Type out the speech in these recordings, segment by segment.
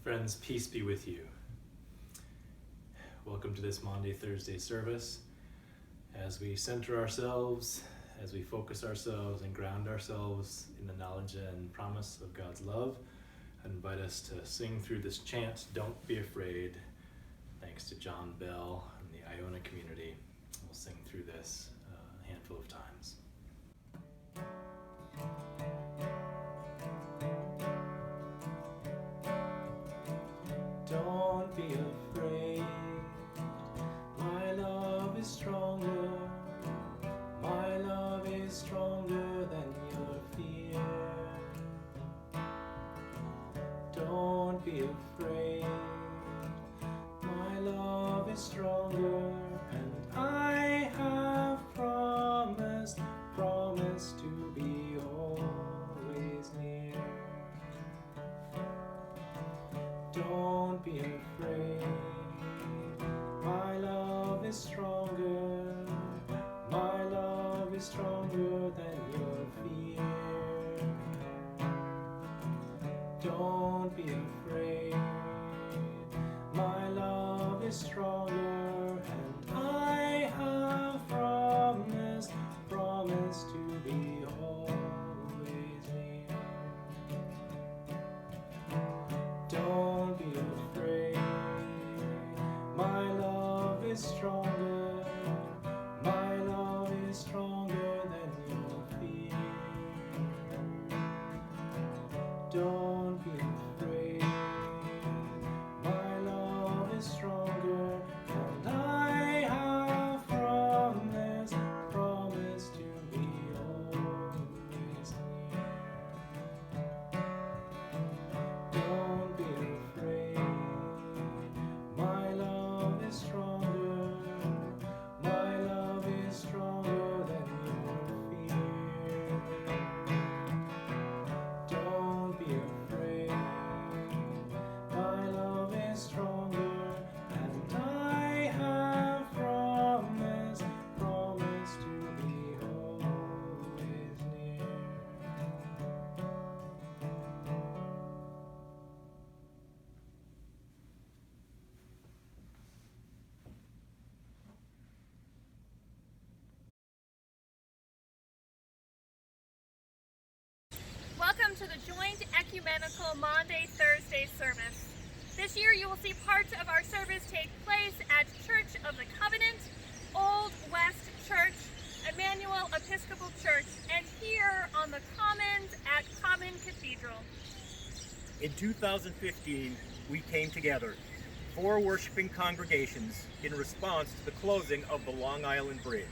Friends, peace be with you. Welcome to this Maundy Thursday service. As we center ourselves, as we focus ourselves and ground ourselves in the knowledge and promise of God's love, I invite us to sing through this chant, Don't Be Afraid, thanks to John Bell and the Iona community. We'll sing through this a handful of times. Don't be afraid, my love is stronger, my love is stronger than your fear. Don't be afraid, my love is stronger, and I have promised to be always near. Don't be afraid, my love is stronger, my love is stronger than your fear. Don't be afraid, my love is stronger, and I have promised to be always near. Don't be afraid, my love is stronger, my love is stronger than your fear. Don't be afraid, my love is stronger, and I have promised to be always near. Don't be afraid, my love is stronger, my love is stronger than your fear. Don't be afraid, my love is stronger, and I have promised to be always near. Welcome to the Joint Ecumenical Maundy Thursday service. This year you will see parts of our service take place at Church of the Covenant, Old West Church, Emmanuel Episcopal Church, and here on the Commons at Common Cathedral. In 2015, we came together, 4 worshiping congregations, in response to the closing of the Long Island Bridge.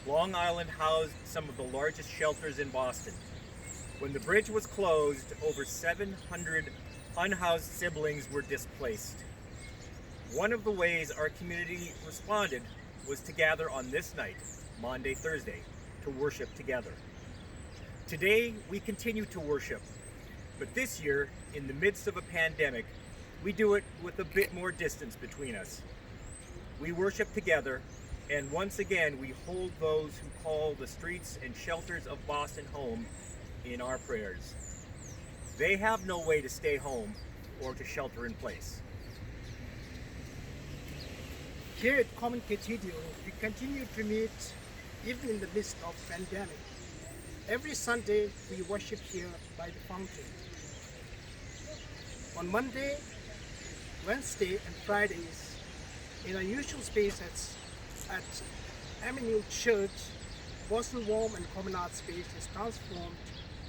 Long Island housed some of the largest shelters in Boston. When the bridge was closed, over 700 unhoused siblings were displaced. One of the ways our community responded was to gather on this night, Maundy Thursday, to worship together. Today, we continue to worship, but this year, in the midst of a pandemic, we do it with a bit more distance between us. We worship together, and once again, we hold those who call the streets and shelters of Boston home in our prayers. They have no way to stay home or to shelter in place. Here at Common Cathedral, we continue to meet even in the midst of pandemic. Every Sunday, we worship here by the fountain. On Monday, Wednesday, and Fridays, in our usual space at Emmanuel Church, Boston Warm and Promenade space is transformed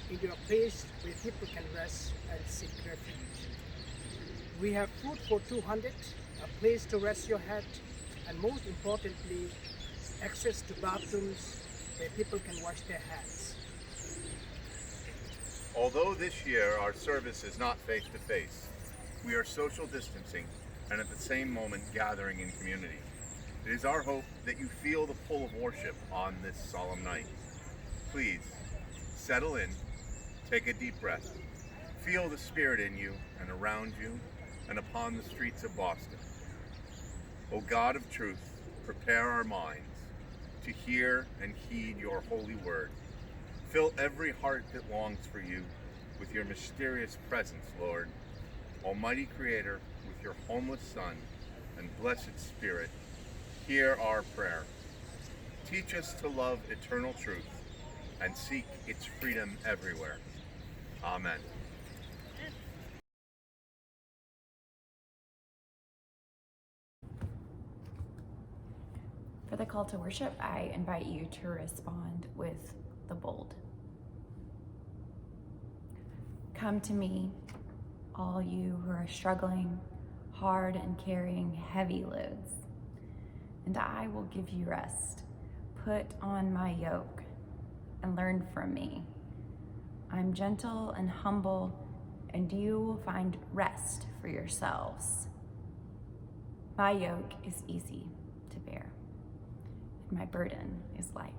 into a place where people can rest and seek refuge. We have food for 200, a place to rest your head, and most importantly, access to bathrooms where people can wash their hands. Although this year our service is not face-to-face, we are social distancing and at the same moment gathering in community. It is our hope that you feel the pull of worship on this solemn night. Please, settle in, take a deep breath, feel the Spirit in you and around you and upon the streets of Boston. O God of truth, prepare our minds to hear and heed your holy word. Fill every heart that longs for you with your mysterious presence, Lord. Almighty Creator, with your homeless Son and blessed Spirit, hear our prayer. Teach us to love eternal truth and seek its freedom everywhere. Amen. For the call to worship, I invite you to respond with the bold. Come to me, all you who are struggling hard and carrying heavy loads, and I will give you rest. Put on my yoke and learn from me. I'm gentle and humble, and you will find rest for yourselves. My yoke is easy to bear, and my burden is light.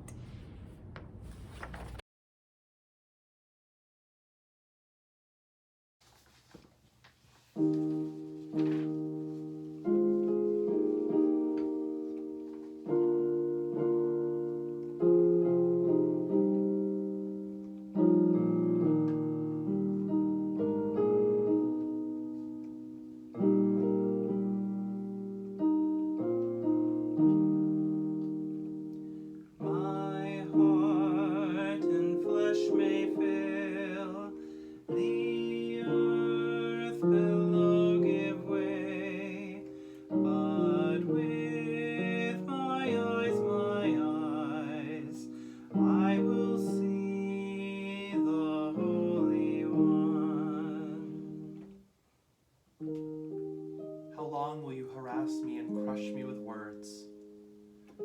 How long will you harass me and crush me with words?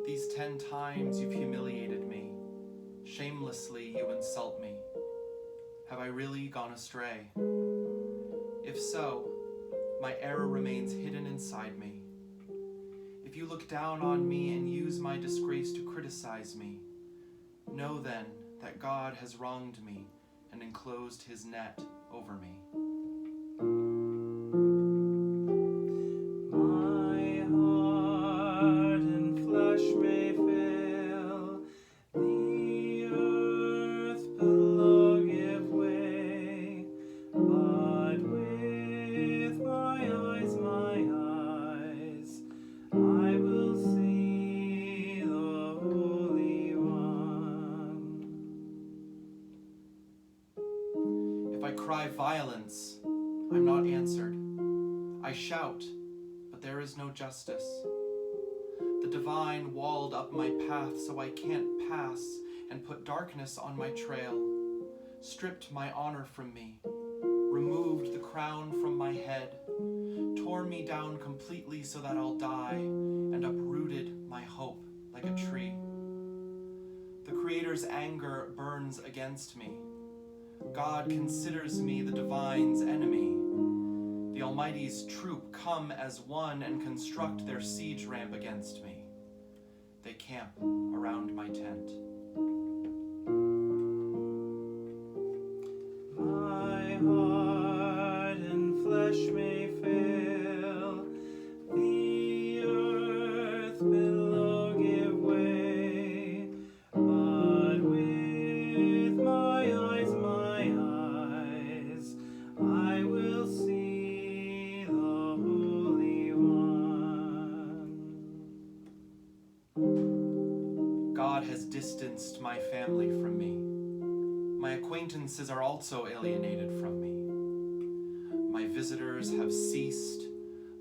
These 10 times you've humiliated me. Shamelessly you insult me. Have I really gone astray? If so, my error remains hidden inside me. If you look down on me and use my disgrace to criticize me, know then that God has wronged me and enclosed his net over me. My heart and flesh may fail, the earth below give way, but with my eyes, I will see the Holy One. If I cry violence, I'm not answered. I shout, but there is no justice. The divine walled up my path so I can't pass and put darkness on my trail, stripped my honor from me, removed the crown from my head, tore me down completely so that I'll die, and uprooted my hope like a tree. The Creator's anger burns against me. God considers me the divine's enemy. The Almighty's troop come as one and construct their siege ramp against me. They camp around my tent. My heart and flesh may fail, the earth below give way, but with my eyes, I will see the Holy One. God has distanced my family from me. My acquaintances are also alienated from me. My visitors have ceased.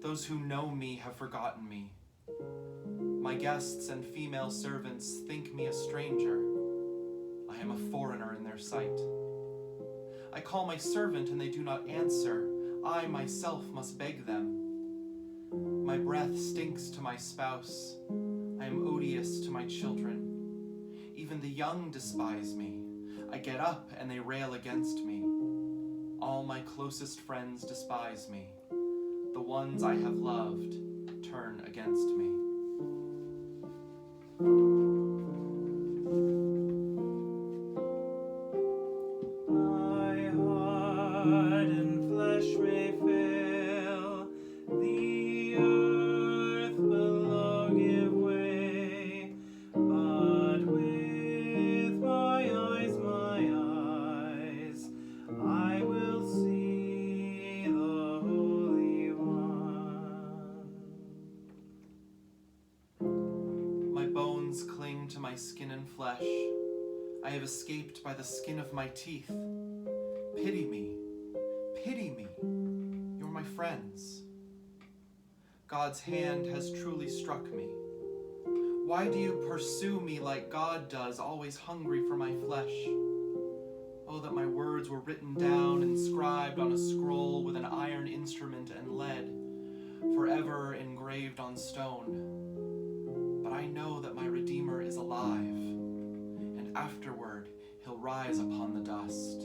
Those who know me have forgotten me. My guests and female servants think me a stranger. I am a foreigner in their sight. I call my servant and they do not answer. I myself must beg them. My breath stinks to my spouse. I am odious to my children. Even the young despise me. I get up and they rail against me. All my closest friends despise me. The ones I have loved turn against me. My heart and flesh may fail, the earth below give way, but with my eyes, I will see the Holy my skin and flesh. I have escaped by the skin of my teeth. Pity me. Pity me. You're my friends. God's hand has truly struck me. Why do you pursue me like God does, always hungry for my flesh? Oh, that my words were written down, inscribed on a scroll with an iron instrument and lead, forever engraved on stone. But I know that my Redeemer is alive, and afterward he'll rise upon the dust.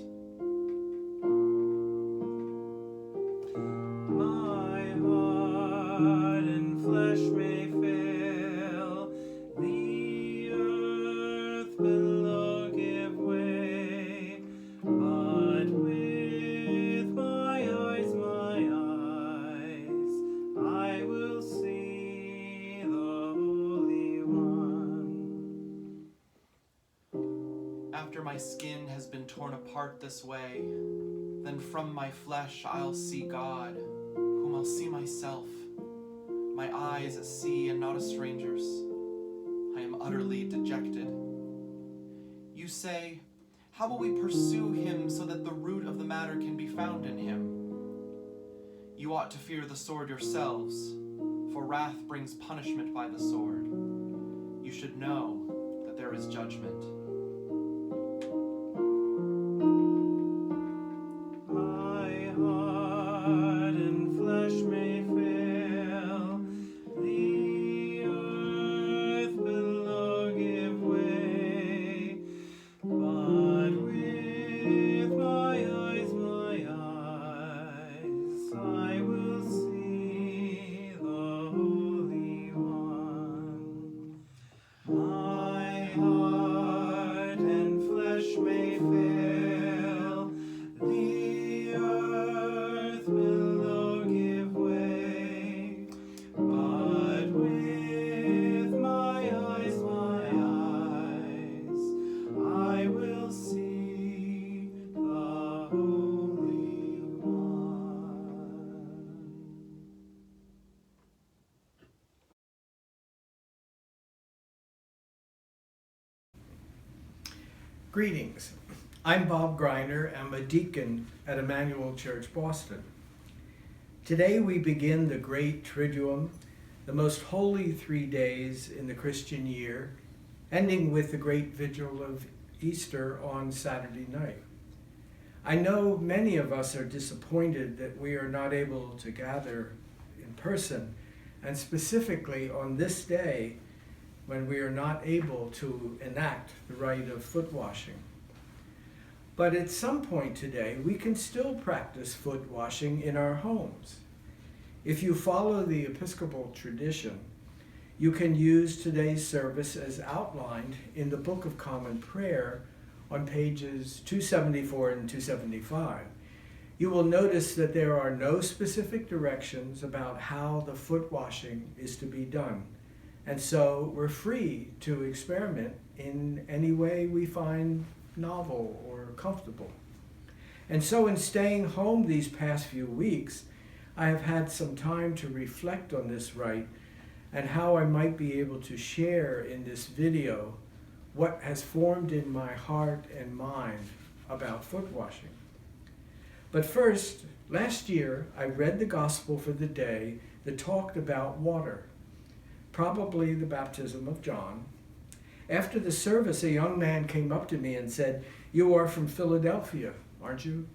My heart and flesh may fail, the earth below give way, but with my eyes, I will see the Holy One. After my skin has been torn apart this way, then from my flesh I'll see God, whom I'll see myself. My eyes see and not a stranger's. I am utterly dejected. You say, how will we pursue him so that the root of the matter can be found in him? You ought to fear the sword yourselves, for wrath brings punishment by the sword. You should know that there is judgment. My heart and flesh may fail, the earth below give way, but with my eyes, I will see the Holy One. My heart and flesh may fail, the earth below give way, but with my eyes, I will see the Holy One. Greetings. I'm Bob Greiner. I'm a deacon at Emmanuel Church, Boston. Today we begin the Great Triduum, the most holy 3 days in the Christian year, ending with the great vigil of Easter on Saturday night. I know many of us are disappointed that we are not able to gather in person, and specifically on this day when we are not able to enact the rite of foot washing. But at some point today, we can still practice foot washing in our homes. If you follow the Episcopal tradition, you can use today's service as outlined in the Book of Common Prayer on pages 274 and 275. You will notice that there are no specific directions about how the foot washing is to be done. And so we're free to experiment in any way we find novel or comfortable. And so in staying home these past few weeks, I have had some time to reflect on this rite and how I might be able to share in this video what has formed in my heart and mind about foot washing. But first, last year I read the gospel for the day that talked about water, probably the baptism of John. After the service, a young man came up to me and said, "You are from Philadelphia, aren't you?"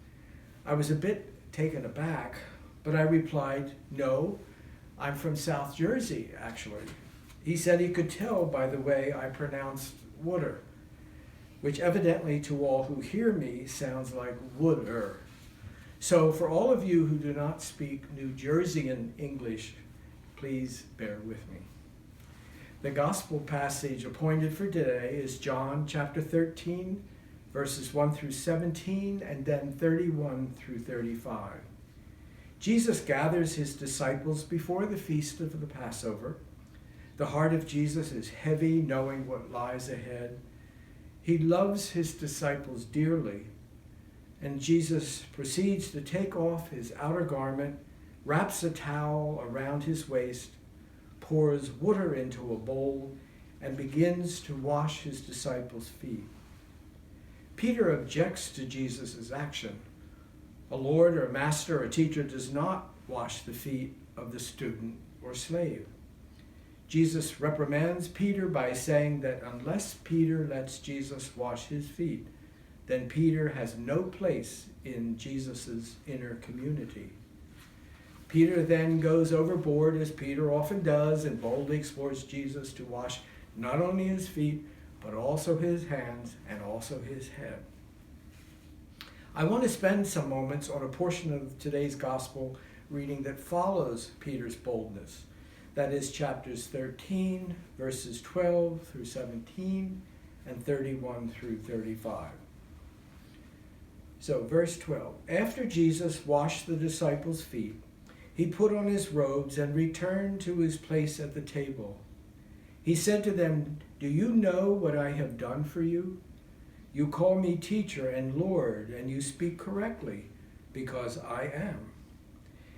I was a bit taken aback, but I replied, "No, I'm from South Jersey, actually." He said he could tell by the way I pronounced water, which evidently to all who hear me sounds like wooder. So for all of you who do not speak New Jerseyan English, please bear with me. The gospel passage appointed for today is John chapter 13, verses 1 through 17, and then 31 through 35. Jesus gathers his disciples before the feast of the Passover. The heart of Jesus is heavy, knowing what lies ahead. He loves his disciples dearly, and Jesus proceeds to take off his outer garment, wraps a towel around his waist, pours water into a bowl, and begins to wash his disciples' feet. Peter objects to Jesus' action. A lord or master or teacher does not wash the feet of the student or slave. Jesus reprimands Peter by saying that unless Peter lets Jesus wash his feet, then Peter has no place in Jesus' inner community. Peter then goes overboard, as Peter often does, and boldly explores Jesus to wash not only his feet, but also his hands and also his head. I want to spend some moments on a portion of today's gospel reading that follows Peter's boldness. That is chapters 13, verses 12 through 17, and 31 through 35. So, verse 12. After Jesus washed the disciples' feet, he put on his robes and returned to his place at the table. He said to them, "Do you know what I have done for you? You call me teacher and Lord, and you speak correctly, because I am.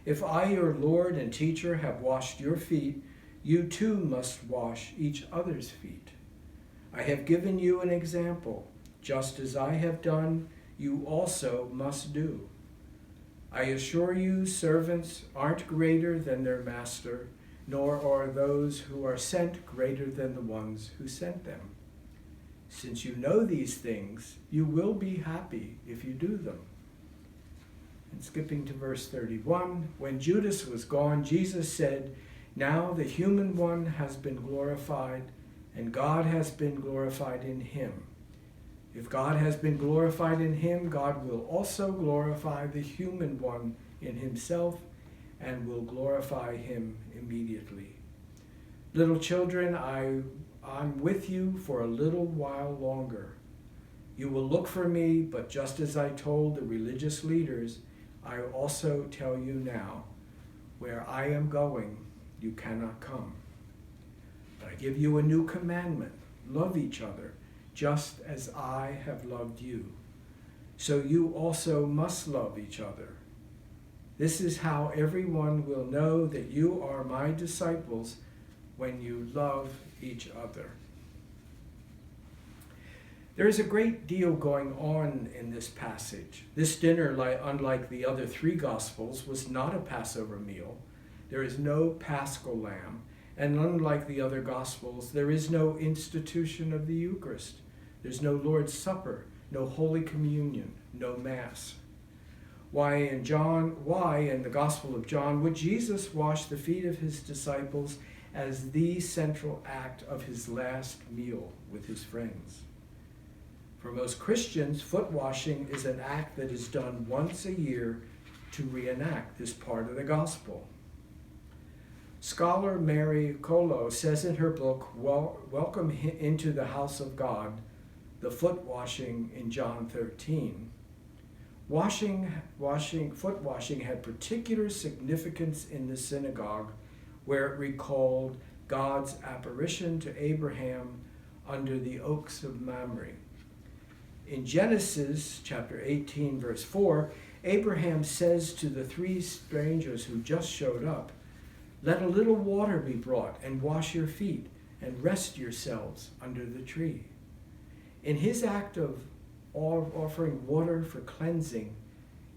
If I, your Lord and teacher, have washed your feet, you too must wash each other's feet. I have given you an example. Just as I have done, you also must do. I assure you, servants aren't greater than their master, nor are those who are sent greater than the ones who sent them. Since you know these things, you will be happy if you do them." And skipping to verse 31, when Judas was gone, Jesus said, "Now the human one has been glorified, and God has been glorified in him. If God has been glorified in him, God will also glorify the human one in himself, and will glorify him immediately. Little children, I'm with you for a little while longer. You will look for me, but just as I told the religious leaders, I also tell you now, where I am going, you cannot come. But I give you a new commandment: love each other, just as I have loved you. So you also must love each other. This is how everyone will know that you are my disciples, when you love each other." There is a great deal going on in this passage. This dinner, unlike the other three Gospels, was not a Passover meal. There is no Paschal lamb, and unlike the other Gospels, there is no institution of the Eucharist. There's no Lord's Supper, no Holy Communion, no Mass. Why in the Gospel of John would Jesus wash the feet of his disciples as the central act of his last meal with his friends? For most Christians, foot washing is an act that is done once a year to reenact this part of the gospel. Scholar Mary Colo says in her book, Welcome into the House of God, the foot washing in John 13. Foot washing had particular significance in the synagogue, where it recalled God's apparition to Abraham under the oaks of Mamre. In Genesis chapter 18, verse 4, Abraham says to the three strangers who just showed up, "Let a little water be brought and wash your feet and rest yourselves under the tree." In his act of offering water for cleansing,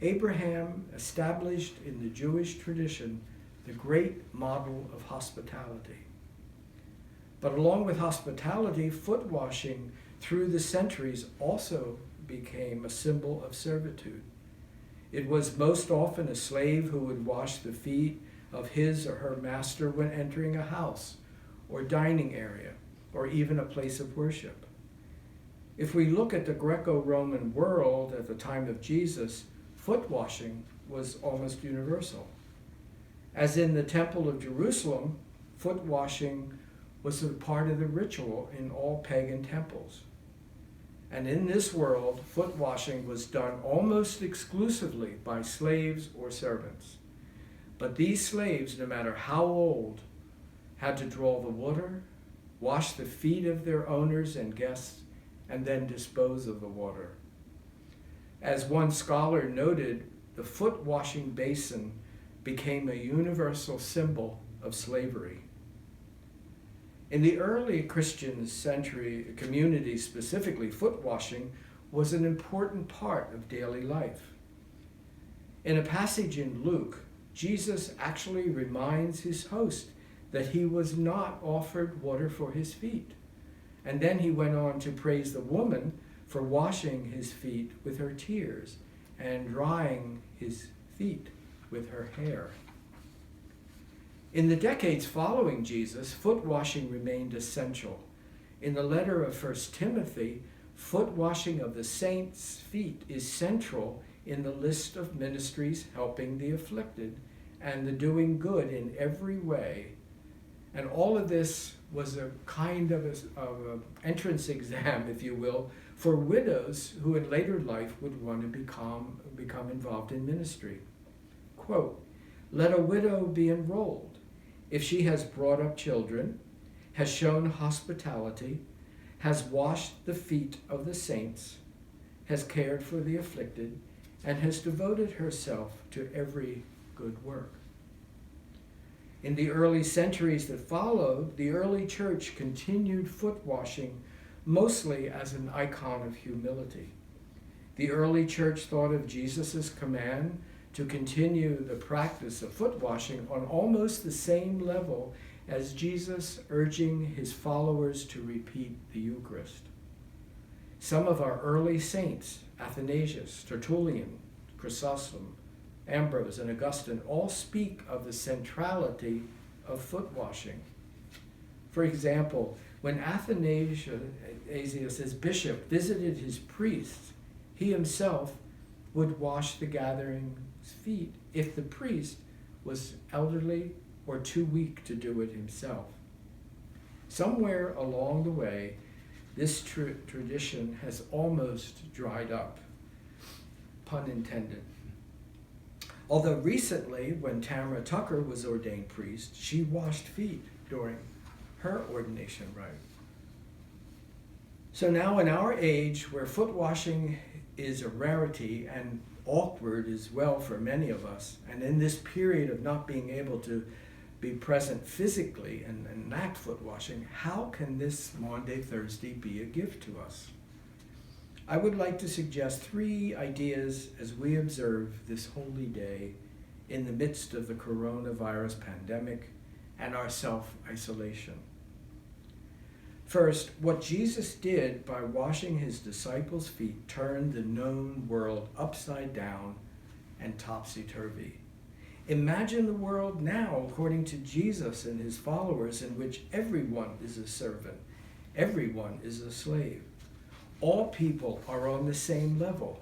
Abraham established in the Jewish tradition the great model of hospitality. But along with hospitality, foot washing through the centuries also became a symbol of servitude. It was most often a slave who would wash the feet of his or her master when entering a house or dining area or even a place of worship. If we look at the Greco-Roman world at the time of Jesus, foot washing was almost universal. As in the Temple of Jerusalem, foot washing was a part of the ritual in all pagan temples. And in this world, foot washing was done almost exclusively by slaves or servants. But these slaves, no matter how old, had to draw the water, wash the feet of their owners and guests, and then dispose of the water. As one scholar noted, the foot washing basin became a universal symbol of slavery. In the early Christian century community, specifically, foot washing was an important part of daily life. In a passage in Luke, Jesus actually reminds his host that he was not offered water for his feet. And then he went on to praise the woman for washing his feet with her tears and drying his feet with her hair. In the decades following Jesus, foot washing remained essential. In the letter of 1 Timothy, foot washing of the saints' feet is central in the list of ministries helping the afflicted and the doing good in every way. And all of this was a kind of an entrance exam, if you will, for widows who in later life would want to become involved in ministry. Quote, "Let a widow be enrolled if she has brought up children, has shown hospitality, has washed the feet of the saints, has cared for the afflicted, and has devoted herself to every good work." In the early centuries that followed, the early church continued foot washing mostly as an icon of humility. The early church thought of Jesus' command to continue the practice of foot washing on almost the same level as Jesus urging his followers to repeat the Eucharist. Some of our early saints, Athanasius, Tertullian, Chrysostom, Ambrose, and Augustine, all speak of the centrality of foot washing. For example, when Athanasius, as bishop, visited his priests, he himself would wash the gathering's feet if the priest was elderly or too weak to do it himself. Somewhere along the way, this tradition has almost dried up, pun intended. Although recently, when Tamara Tucker was ordained priest, she washed feet during her ordination rite. So now in our age, where foot washing is a rarity and awkward as well for many of us, and in this period of not being able to be present physically and enact foot washing, how can this Maundy Thursday be a gift to us? I would like to suggest 3 ideas as we observe this holy day in the midst of the coronavirus pandemic and our self-isolation. First, what Jesus did by washing his disciples' feet turned the known world upside down and topsy-turvy. Imagine the world now, according to Jesus and his followers, in which everyone is a servant, everyone is a slave. All people are on the same level,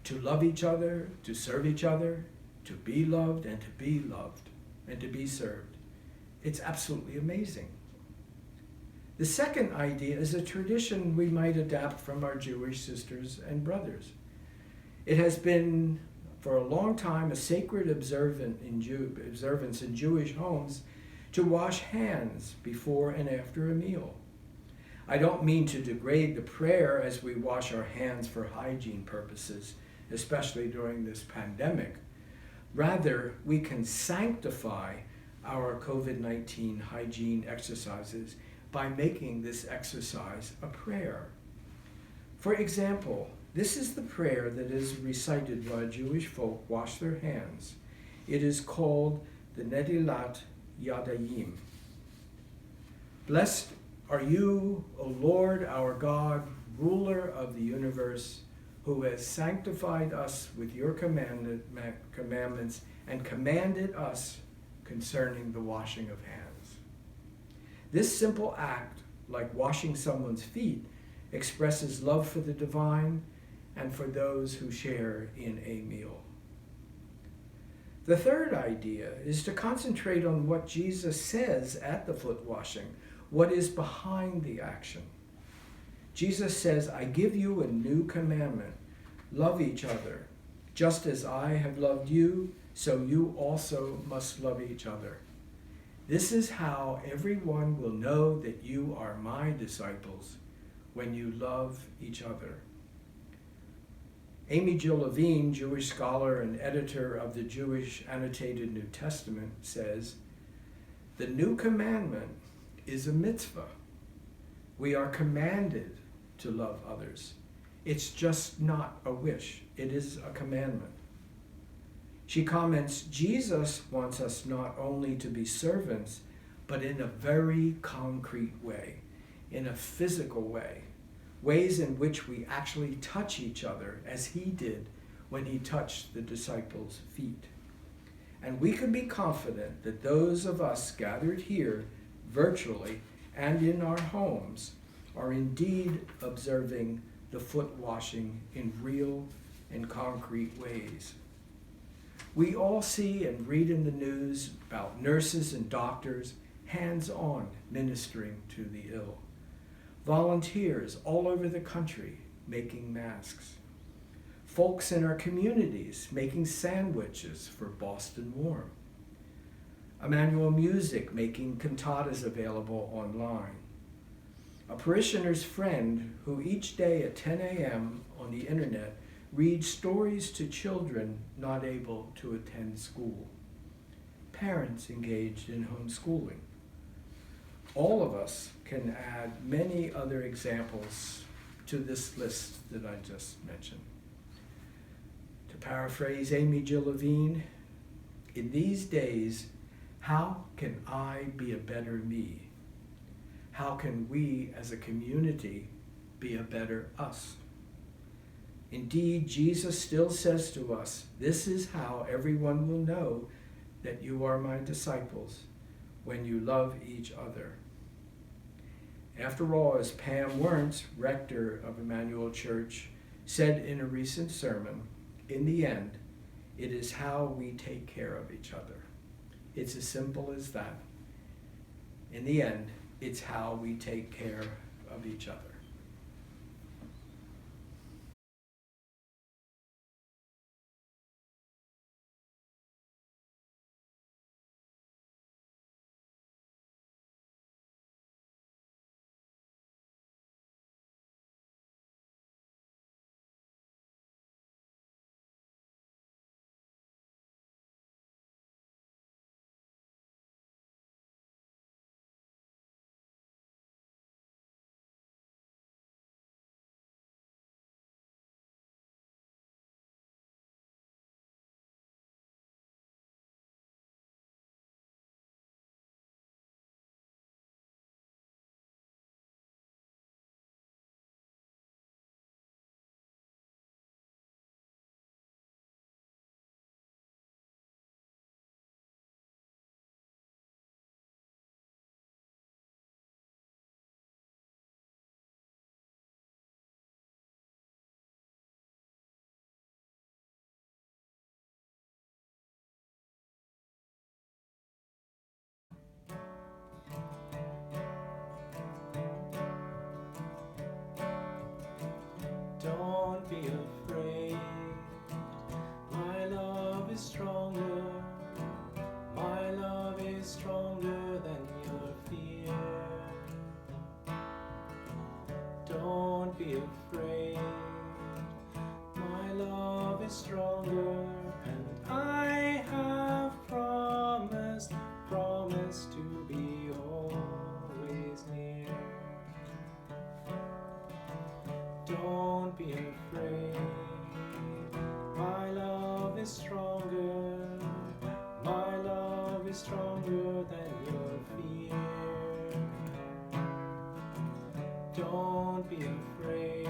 to love each other, to serve each other, to be loved and to be loved, and to be served. It's absolutely amazing. The second idea is a tradition we might adapt from our Jewish sisters and brothers. It has been for a long time a sacred observance in Jewish homes to wash hands before and after a meal. I don't mean to degrade the prayer as we wash our hands for hygiene purposes, especially during this pandemic. Rather, we can sanctify our COVID-19 hygiene exercises by making this exercise a prayer. For example, this is the prayer that is recited while Jewish folk wash their hands. It is called the Netilat Yadayim. Blessed are you, O Lord our God, ruler of the universe, who has sanctified us with your commandments and commanded us concerning the washing of hands. This simple act, like washing someone's feet, expresses love for the divine and for those who share in a meal. The third idea is to concentrate on what Jesus says at the foot washing, what is behind the action. Jesus says, I give you a new commandment. Love each other. Just as I have loved you, so you also must love each other. This is how everyone will know that you are my disciples, when you love each other. Amy Jill Levine, Jewish scholar and editor of the Jewish Annotated New Testament, says, the new commandment is a mitzvah. We are commanded to love others. It's just not a wish. It is a commandment. She comments, Jesus wants us not only to be servants, but in a very concrete way, in a physical way, ways in which we actually touch each other as he did when he touched the disciples' feet. And we can be confident that those of us gathered here, virtually and in our homes, are indeed observing the foot washing in real and concrete ways. We all see and read in the news about nurses and doctors hands-on ministering to the ill. Volunteers all over the country making masks. Folks in our communities making sandwiches for Boston Warm. Emmanuel Music making cantatas available online. A parishioner's friend who each day at 10 a.m. on the internet reads stories to children not able to attend school. Parents engaged in homeschooling. All of us can add many other examples to this list that I just mentioned. To paraphrase Amy Jill Levine, in these days, how can I be a better me? How can we as a community be a better us? Indeed, Jesus still says to us, this is how everyone will know that you are my disciples, when you love each other. After all, as Pam Wernz, rector of Emmanuel Church, said in a recent sermon, in the end, it is how we take care of each other. It's as simple as that. In the end, it's how we take care of each other. Don't be afraid, my love is stronger. My love is stronger than your fear. Don't be afraid, my love is stronger, and I have promised to be always near. Don't be afraid, my love is stronger. My love is stronger than your fear. Don't be afraid,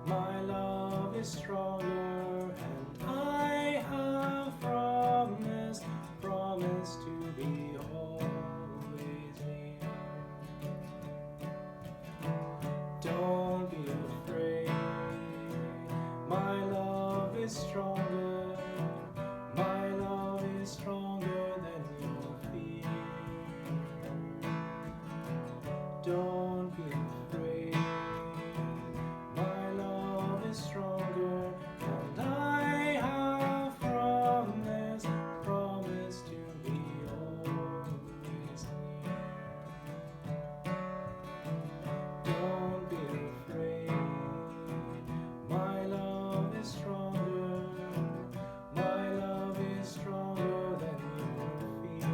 my love is stronger, and I have promised to be always near. Don't be afraid, my love is stronger. My love is stronger than your fear. Don't be afraid, my love is stronger, and I have promised to be always near. Don't be afraid, my love is stronger. My love is stronger than your fear.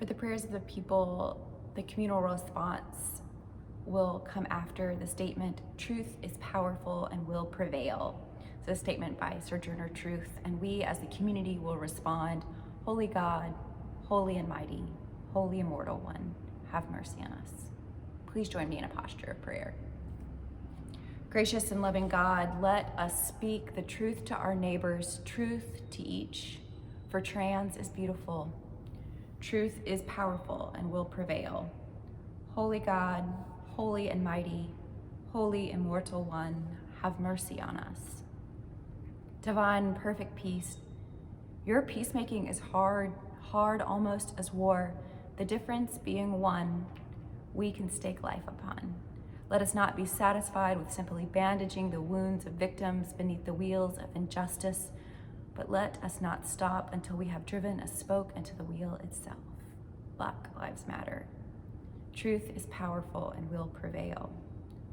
For the prayers of the people, the communal response will come after the statement, truth is powerful and will prevail. So a statement by Sojourner Truth, and we as the community will respond, Holy God, holy and mighty, holy immortal one, have mercy on us. Please join me in a posture of prayer. Gracious and loving God, let us speak the truth to our neighbors, truth to each, for trans is beautiful. Truth is powerful and will prevail. Holy God, holy and mighty, holy immortal one, have mercy on us. Divine perfect peace, your peacemaking is hard almost as war, the difference being one we can stake life upon. Let us not be satisfied with simply bandaging the wounds of victims beneath the wheels of injustice, but let us not stop until we have driven a spoke into the wheel itself. Black Lives Matter. Truth is powerful and will prevail.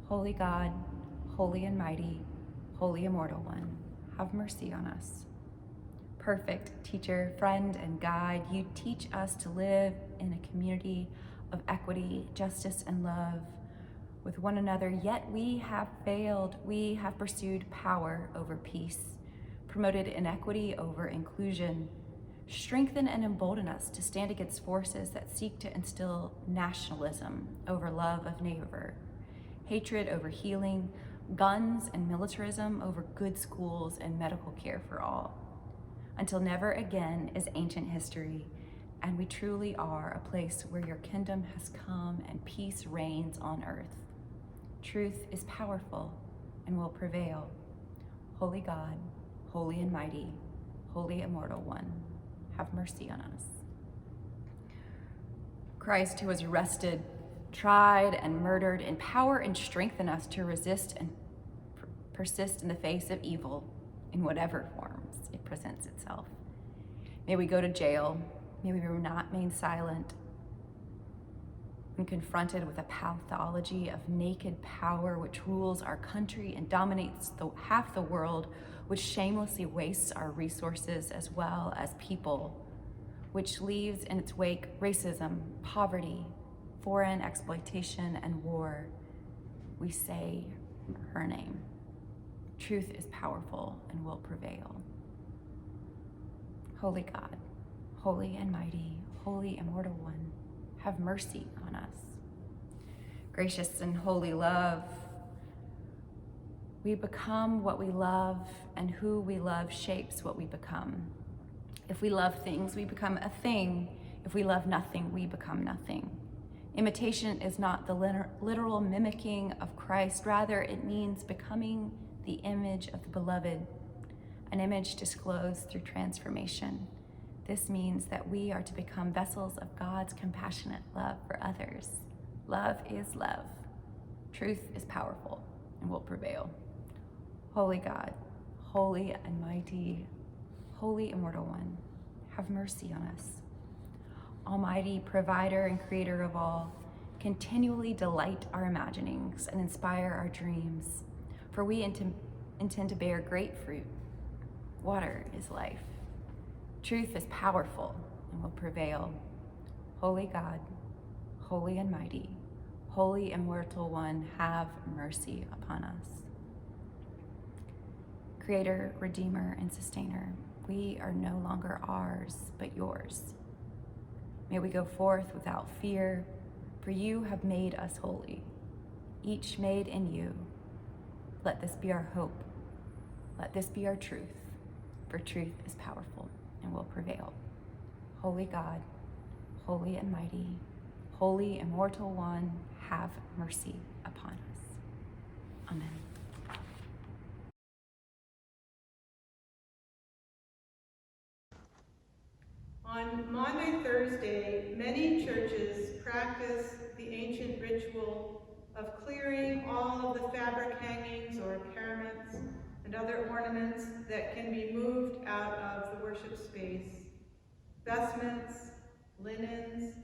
Holy God, holy and mighty, holy immortal one, have mercy on us. Perfect teacher, friend, and guide, you teach us to live in a community of equity, justice, and love with one another, yet we have failed. We have pursued power over peace, promoted inequity over inclusion. Strengthen and embolden us to stand against forces that seek to instill nationalism over love of neighbor, hatred over healing, guns and militarism over good schools and medical care for all. Until never again is ancient history, and we truly are a place where your kingdom has come and peace reigns on earth. Truth is powerful and will prevail. Holy God, holy and mighty, holy immortal one, have mercy on us. Christ, who was arrested, tried, and murdered, empower and strengthen us to resist and persist in the face of evil in whatever forms it presents itself. May we go to jail. May we not remain silent when confronted with a pathology of naked power which rules our country and dominates half the world, which shamelessly wastes our resources as well as people, which leaves in its wake racism, poverty, foreign exploitation, and war. We say her name. Truth is powerful and will prevail. Holy God, holy and mighty, holy immortal one, have mercy on us. Gracious and holy love, we become what we love, and who we love shapes what we become. If we love things, we become a thing. If we love nothing, we become nothing. Imitation is not the literal mimicking of Christ. Rather, it means becoming the image of the beloved, an image disclosed through transformation. This means that we are to become vessels of God's compassionate love for others. Love is love. Truth is powerful and will prevail. Holy God, holy and mighty, holy immortal one, have mercy on us. Almighty provider and creator of all, continually delight our imaginings and inspire our dreams, for we intend to bear great fruit. Water is life. Truth is powerful and will prevail. Holy God, holy and mighty, holy immortal one, have mercy upon us. Creator, Redeemer, and Sustainer, we are no longer ours, but yours. May we go forth without fear, for you have made us holy, each made in you. Let this be our hope. Let this be our truth, for truth is powerful and will prevail. Holy God, holy and mighty, holy immortal one, have mercy upon us. Amen. On Maundy, Thursday, many churches practice the ancient ritual of clearing all of the fabric hangings or paraments and other ornaments that can be moved out of the worship space. Vestments, linens,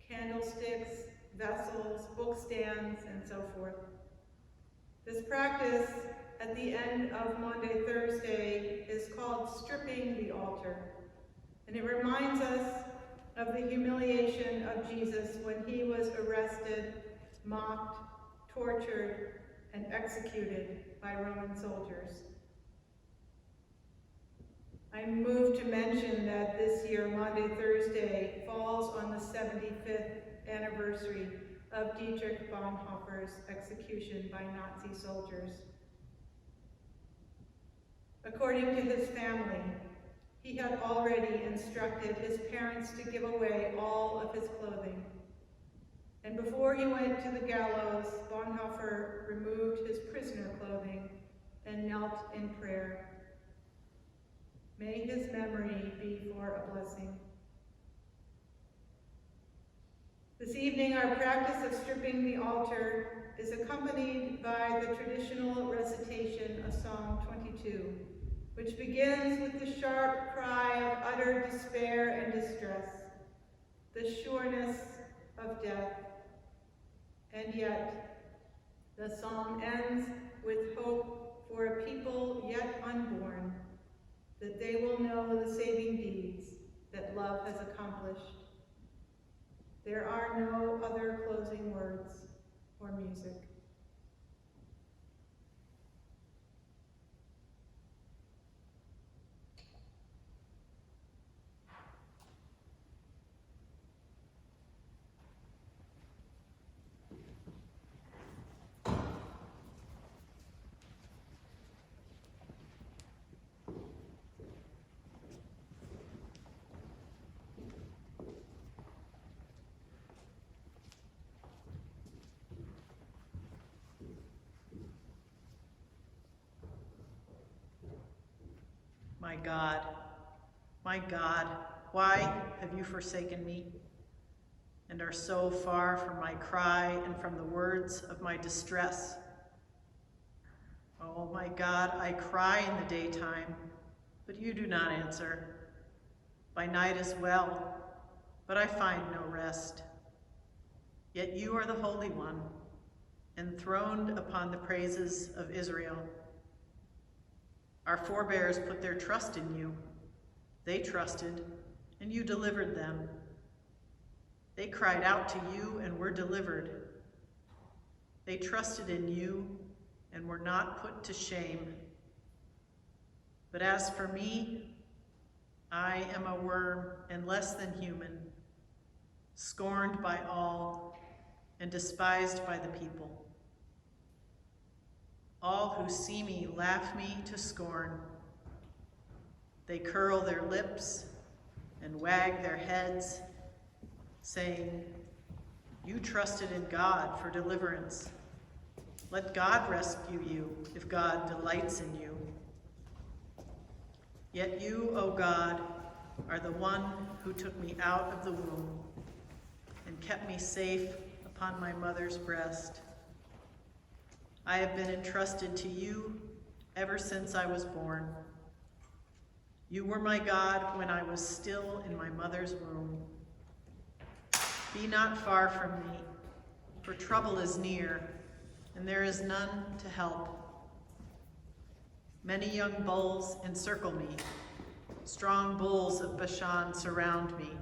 candlesticks, vessels, book stands, and so forth. This practice at the end of Maundy, Thursday is called stripping the altar. And it reminds us of the humiliation of Jesus when he was arrested, mocked, tortured, and executed by Roman soldiers. I'm moved to mention that this year, Maundy Thursday, falls on the 75th anniversary of Dietrich Bonhoeffer's execution by Nazi soldiers. According to his family, he had already instructed his parents to give away all of his clothing. And before he went to the gallows, Bonhoeffer removed his prisoner clothing and knelt in prayer. May his memory be for a blessing. This evening, our practice of stripping the altar is accompanied by the traditional recitation of Psalm 22, which begins with the sharp cry of utter despair and distress, the sureness of death. And yet, the psalm ends with hope for a people yet unborn, that they will know the saving deeds that love has accomplished. There are no other closing words or music. My God, why have you forsaken me and are so far from my cry and from the words of my distress? Oh my God, I cry in the daytime, but you do not answer. By night as well, but I find no rest. Yet you are the Holy One, enthroned upon the praises of Israel. Our forebears put their trust in you. They trusted, and you delivered them. They cried out to you and were delivered. They trusted in you and were not put to shame. But as for me, I am a worm and less than human, scorned by all and despised by the people. All who see me laugh me to scorn. They curl their lips and wag their heads, saying, "You trusted in God for deliverance. Let God rescue you if God delights in you." Yet you, O God, are the one who took me out of the womb and kept me safe upon my mother's breast. I have been entrusted to you ever since I was born. You were my God when I was still in my mother's womb. Be not far from me, for trouble is near, and there is none to help. Many young bulls encircle me. Strong bulls of Bashan surround me.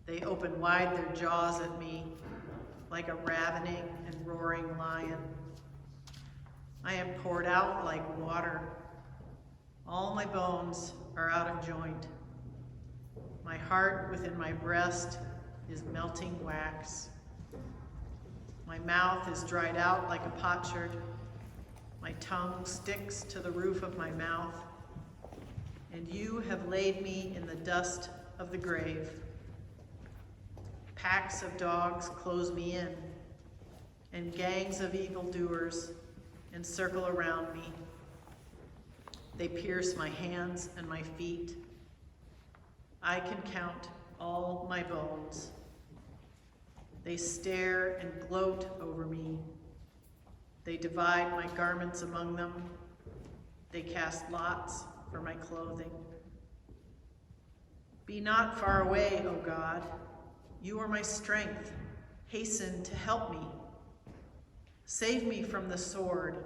They open wide their jaws at me, like a ravening and roaring lion. I am poured out like water. All my bones are out of joint. My heart within my breast is melting wax. My mouth is dried out like a potsherd. My tongue sticks to the roof of my mouth. And you have laid me in the dust of the grave. Packs of dogs close me in, and gangs of evildoers encircle around me. They pierce my hands and my feet. I can count all my bones. They stare and gloat over me. They divide my garments among them. They cast lots for my clothing. Be not far away, O God. You are my strength. Hasten to help me. Save me from the sword,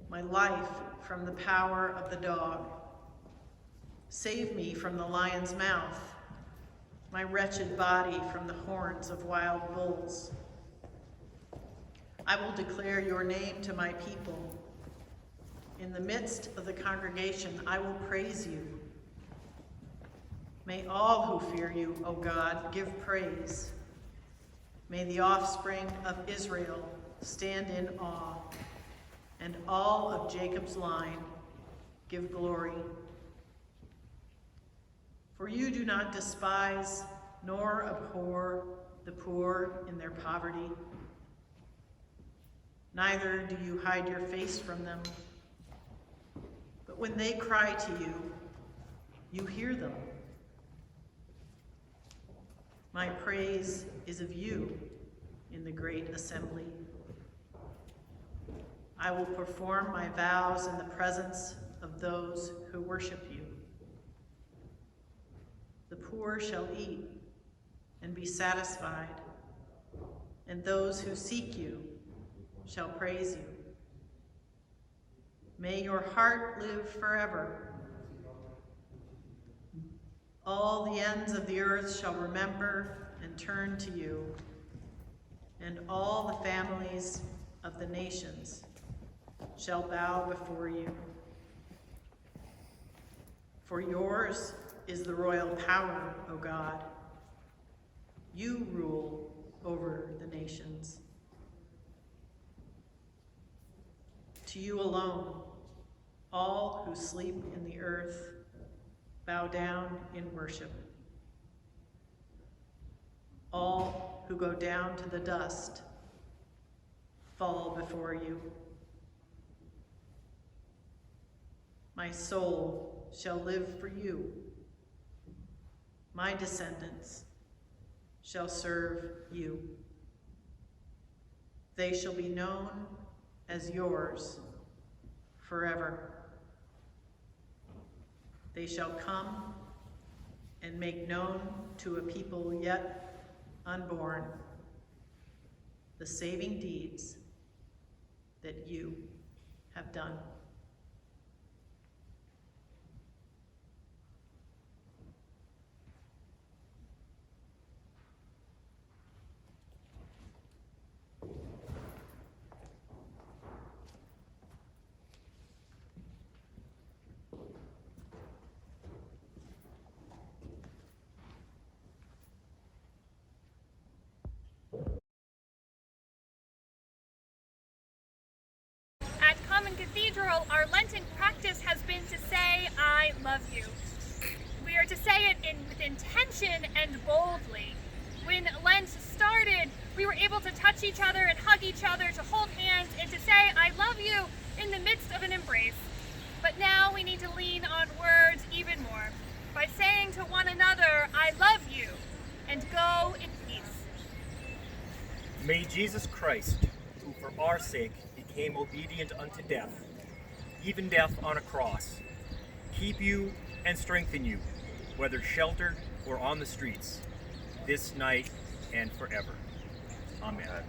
my life from the power of the dog. Save me from the lion's mouth, my wretched body from the horns of wild bulls. I will declare your name to my people. In the midst of the congregation, I will praise you. May all who fear you, O God, give praise. May the offspring of Israel stand in awe, and all of Jacob's line give glory. For you do not despise nor abhor the poor in their poverty. Neither do you hide your face from them. But when they cry to you, you hear them. My praise is of you in the great assembly. I will perform my vows in the presence of those who worship you. The poor shall eat and be satisfied, and those who seek you shall praise you. May your heart live forever. All the ends of the earth shall remember and turn to you, and all the families of the nations shall bow before you. For yours is the royal power, O God. You rule over the nations. To you alone, all who sleep in the earth bow down in worship. All who go down to the dust fall before you. My soul shall live for you. My descendants shall serve you. They shall be known as yours forever. They shall come and make known to a people yet unborn the saving deeds that you have done. At Common Cathedral, our Lenten practice has been to say, I love you. We are to say it with intention and boldly. When Lent started, we were able to touch each other and hug each other, to hold hands and to say, I love you in the midst of an embrace. But now we need to lean on words even more by saying to one another, I love you, and go in peace. May Jesus Christ, who for our sake became obedient unto death, even death on a cross, keep you and strengthen you, whether sheltered or on the streets, this night and forever. Amen.